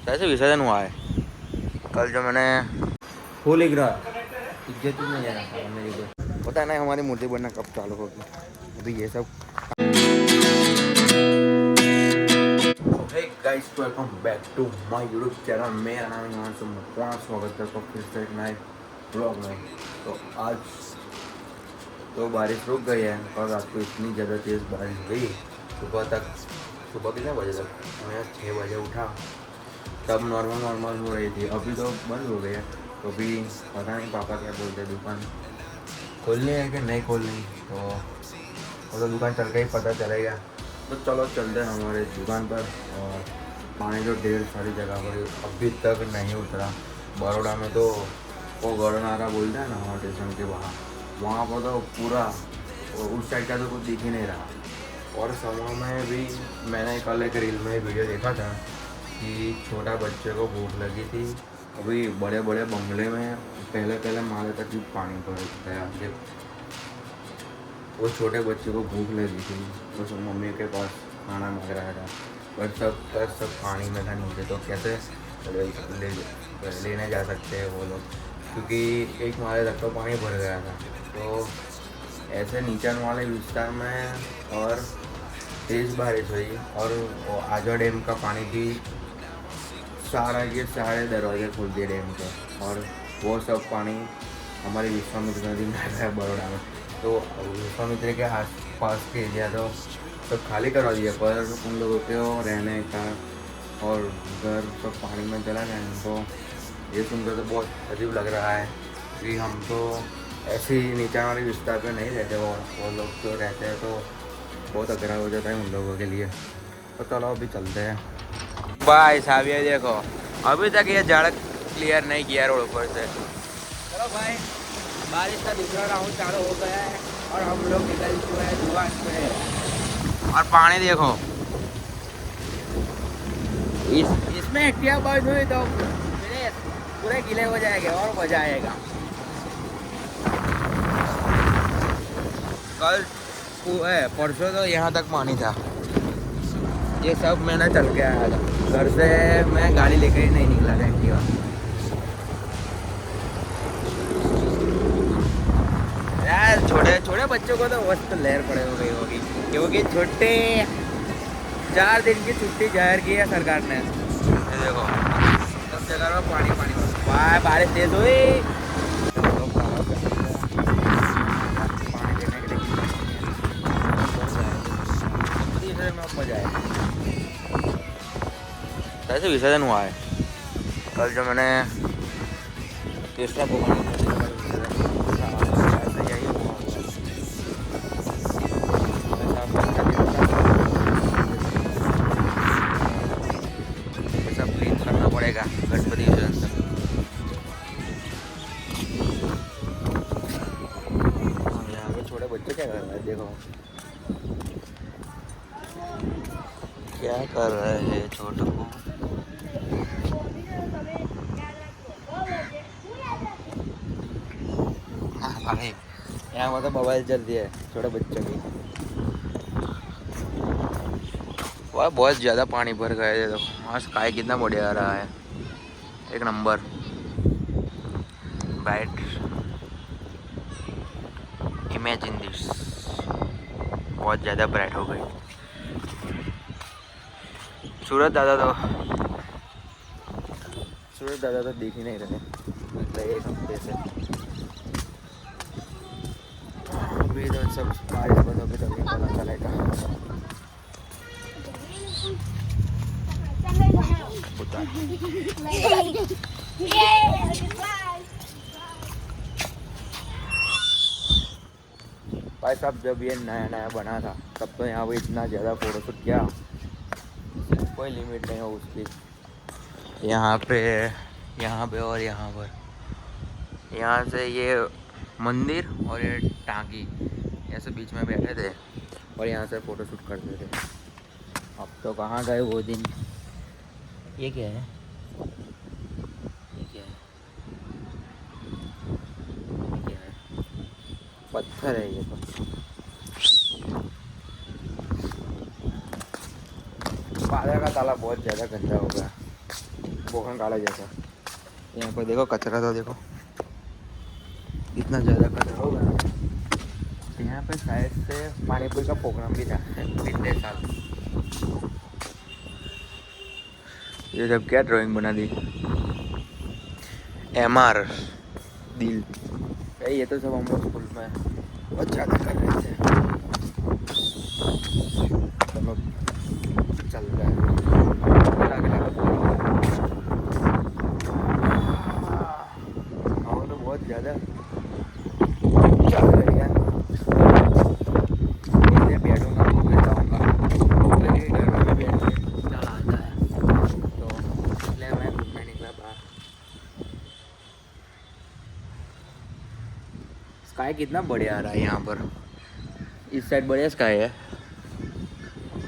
कैसे विसर्जन हुआ है कल जो मैंने फूल एक रहा इज्जत नहीं लेना था मेरी को पता है ना हमारी मूर्ति बनना कब चालू होगी अभी ये सब। Hey guys welcome back to my YouTube channel. मेरा नाम है यहाँ से मुझे स्वागत करता हूँ फिर से एक नए ब्लॉग में। तो आज तो बारिश रुक गई है और रात को इतनी ज़्यादा तेज़ बारिश हुई सुबह कितने बजे तक मैं 6 बजे उठा तब नॉर्मल हो रही थी। अभी तो बंद हो गई है तो अभी पता नहीं पापा क्या बोलते दुकान खोलनी है कि नहीं खोलनी तो वो तो दुकान चल के ही पता चलेगा। तो चलो चलते हैं हमारे दुकान पर। और पानी तो ढेर सारी जगह पर अभी तक नहीं उतरा। बड़ौदा में तो वो गौरनारा बोलते हैं ना हमारे स्टेशन के वहाँ पर तो पूरा उस साइड का तो कुछ दिख ही नहीं रहा। और समूह में भी मैंने कल एक रील में वीडियो देखा था कि छोटा बच्चे को भूख लगी थी। अभी बड़े बड़े बंगले में पहले माले तक भी पानी भर गया। वो छोटे बच्चे को भूख लगी थी उस मम्मी के पास खाना मांग रहा था पर सब पानी में था नीचे। तो कैसे लेने जा सकते हैं वो लोग क्योंकि एक माले तक तो पानी भर गया था। तो ऐसे नीचे वाले विस्तार में और तेज़ बारिश हुई और आजा डैम का पानी भी सारे दरवाजे खोल दिए डैम के और वो सब पानी हमारी विश्वामित्र नदी में आता है बड़ौदा में। तो विश्वामित्र के आस पास के एरिया तो सब खाली करवा दिया पर उन लोगों के रहने का और घर सब पानी में चला गया। तो ये सुनकर तो बहुत अजीब लग रहा है कि हम तो ऐसे ही नीचे वाले विस्तार पे नहीं रहते वो लोग जो रहते हैं तो बहुत अगरा हो जाता है उन लोगों के लिए। तो चलो अभी चलते हैं। भाई साहब ये देखो अभी तक ये सड़क क्लियर नहीं किया रोड पर से। चलो भाई बारिश का दूसरा राउंड चालू हो गया है और हम लोग निकल चुके हैं दुकान पे। और पानी देखो इसमें एक्टिवा बंद हुई तो पूरे गीले हो जाएंगे और मजा आएगा। कल परसों तो यहाँ तक पानी था। ये सब मैंने चल के आया था घर से। मैं गाड़ी लेकर ही नहीं निकला था एक्टिवा। यार छोटे बच्चों को तो मस्त लहर पड़े हो गई होगी क्योंकि छोटे 4 दिन की छुट्टी जाहिर की है सरकार ने। देखो सब जगह में पानी बारिश तेज हुई मजा आया। कैसे विसर्जन हुआ है कल जो मैंने तीसरा भगवान सब क्लीन करना पड़ेगा गणपति विसर्जन तक। यहाँ पे छोटे बच्चे क्या कर रहे हैं देखो क्या कर रहे हैं छोटू को। भाई यहाँ पर तो मोबाइल चलती है छोटे बच्चों की। वह बहुत ज़्यादा पानी भर गया है। देखो वहाँ स्काई कितना बढ़िया आ रहा है एक नंबर ब्राइट इमेजिन दिस। बहुत ज़्यादा ब्राइट हो गई। सूरज दादा तो दिख ही नहीं रहे मतलब एक हफ्ते से। अभी तो सब बारिश बंद होगी तभी पता चलेगा। भाई साहब जब ये नया बना था तब तो यहाँ पे इतना ज़्यादा फोटोशूट किया कोई लिमिट नहीं हो उसकी। यहाँ पे और यहाँ पर यहाँ से ये मंदिर और ये टांकी ऐसे बीच में बैठे थे और यहाँ से फ़ोटोशूट करते थे। अब तो कहाँ गए वो दिन। ये क्या है पत्थर है ये तो। पादर का तालाब बहुत ज़्यादा गंदा हो गया। पोखरण काला जैसा। यहाँ पर देखो कचरा, तो देखो इतना ज़्यादा कचरा होगा। यहाँ पे शायद से पानीपुरी का प्रोग्राम भी था पिछले साल। ये सब क्या ड्राइंग बना दी, MR दिल। ये तो सब हम लोग स्कूल में बहुत ज़्यादा कर रहे थे। चलो चल रहा है तो बहुत ज़्यादा चल रही है। बैठूँगा बैठाऊँगा लेकिन घर में भी बैठ के चल आता है, तो इसलिए मैं घूमने निकला बाहर। स्काई कितना बढ़िया आ रहा है यहाँ पर। इस साइड बढ़िया स्काई है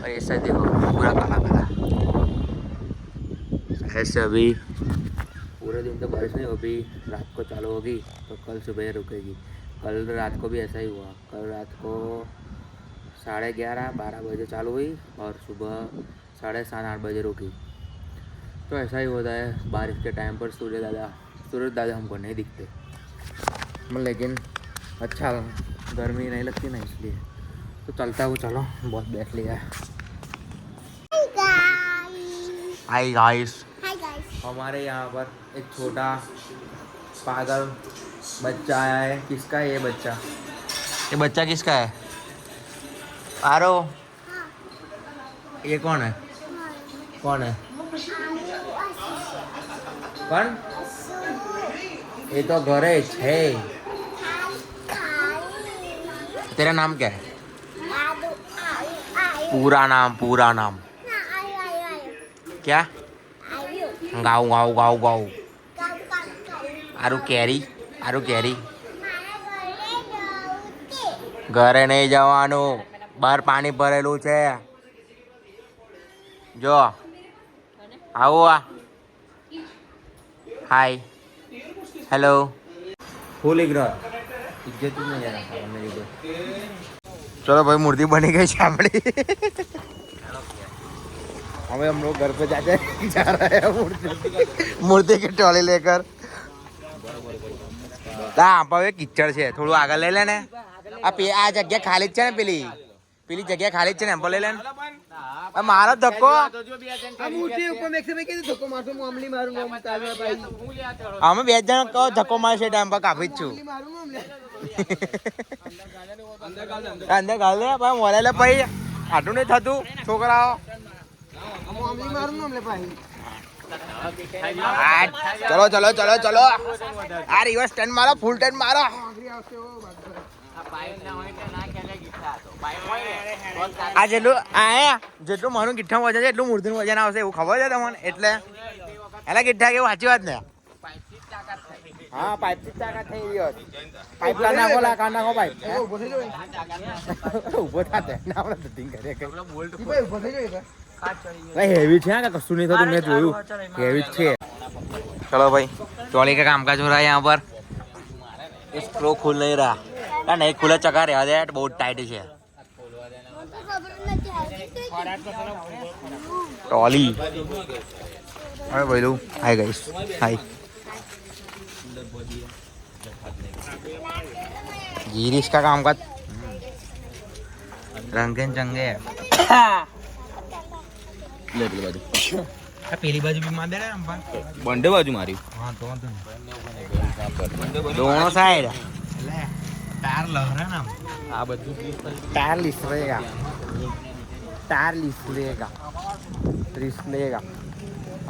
और इस साइड देखो पूरा काला काला। ऐसे अभी पूरे दिन तो बारिश नहीं होगी, रात को चालू होगी तो कल सुबह रुकेगी। कल रात को भी ऐसा ही हुआ। कल रात को 11:30-12 बजे चालू हुई और सुबह 7:30-8 बजे रुकी। तो ऐसा ही होता है बारिश के टाइम पर। सूरज दादा हमको नहीं दिखते, लेकिन अच्छा गर्मी नहीं लगती ना, इसलिए तो चलता हूँ। चलो बहुत बैठ लिया है। हाय गाइस, हमारे यहाँ पर एक छोटा पागल बच्चा आया है। किसका है ये बच्चा? ये बच्चा किसका है? आरो, ये कौन है? कौन है? कौन? ये तो गणेश है। तेरा नाम क्या है? पूरा नाम क्या? गाऊ गाऊ गाऊ गाऊ। आरु कैरी। घरे नहीं जवानू, बाहर पानी भरेलू છે। જો આવો આ हाय हेलो फुल इग्नोर, इज्जत ही नहीं है मेरी को। चलो भाई मूर्ति बनी गई छापड़ी। हमें हम लोग घर पे जा रहे हैं मूर्ति की ट्रॉली लेकर। હવે કિચડ છે, થોડું આગળ લઈ લે ને। આ જગ્યા ખાલી જ છે ને, પેલી જગ્યા ખાલી જ છે ને, એમ લઈ લે ને। મારો ધક્કો અમે 2 જણ કહો ધક્કો મારશે ટાઈમ પર કાપી જ છું। અંદર ગાળ દે ભાઈ, મોલે લે ભાઈ, આટલું નહીં થતું છોકરાઓ। चलो चलो चलो चलो आ रिवर्स टर्न मारो, फुल टर्न मारो। આ જેટલું મારું ગીઠા વજન છે એટલું મૂર્તિનું વજન આવશે, એવું ખબર છે તમને? એટલે એલા ગીઠા કેવું, સાચી વાત ને? હા, પાઇપ થી તાકાત થઈ રહ્યો છે। પાઇપ લા નાખો, નાખો પાઇપ। ઉભો થાતે ના આપણે ધતિંગ કરે કે ભાઈ ઉભો થઈ જાય भाई हेवी है क्या? कसूर नहीं था तो मैं जोयू हेवी है। चलो भाई ट्रॉली का काम काज हो रहा है यहाँ पर। स्क्रू खुल नहीं रहा, नहीं खुला चका रहा है, बहुत टाइट है ट्रॉली। अरे भाई लो हाय गाइस, हाय गिरीश का काम का रंगन चंगे है। ले पेली बाजू, पेली बाजू भी मार दे रहा है, बंडे बाजू मारी। हाँ तो दोनों साइड टायर लग रहा है ना। हाँ बाजू टायर लिसलेगा।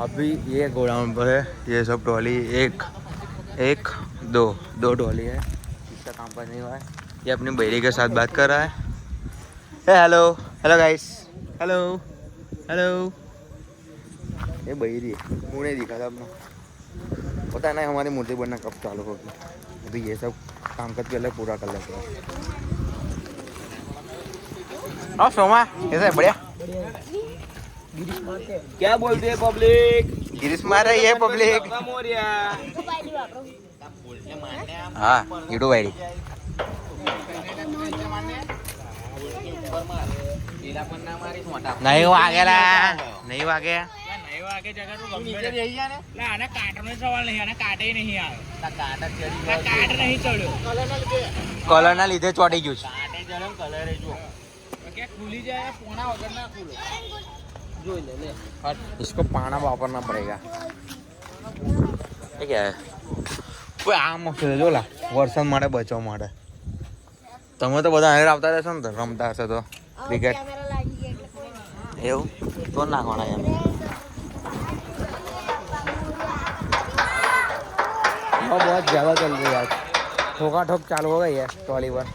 अभी ये गोडाउन पर है, ये सब ट्रॉली एक दो ट्रॉली है, इसका काम पर नहीं हुआ है। ये अपनी बहरी के साथ बात कर रहा है। Hello guys, hello. ये बहरी है, मुँह नहीं दिखा था अपना। पता है ना हमारी मूर्ति बनना कब चालू होगी। अभी ये सब काम करके पहले पूरा कर लेते हैं। और सोमा कैसा है? बढ़िया। क्या बोलते हैं पब्लिक? गिरीश मार रही है पब्लिक। हाँ यूट्यूब आईडी नहीं वागेला, नहीं वागे વાગે જગા તું નીચે બેહી જા ને લા આના કાટનો સવાલ નહીં આના કાટે નહીં આવે કાટ નહીં ચડ્યો કલરના લીધે ચોટી ગયું છે કાટે જડે કલરે જો કે ખુલી જાય પોણા વગર ના ખુલે જોઈ લે હટ इसको पाना वापरना पड़ेगा એ क्या है કોઈ આમ છે જો લા વરસાદ માટે બચાવ માટે તમે તો બધા અહીં આવતા રહેશો ને રમતા હશે તો ક્રિકેટ એવું તો નાખવાના એમ बहुत ज़्यादा चल रही है आज ठोका ठोक चालू हो गई है ट्रॉली पर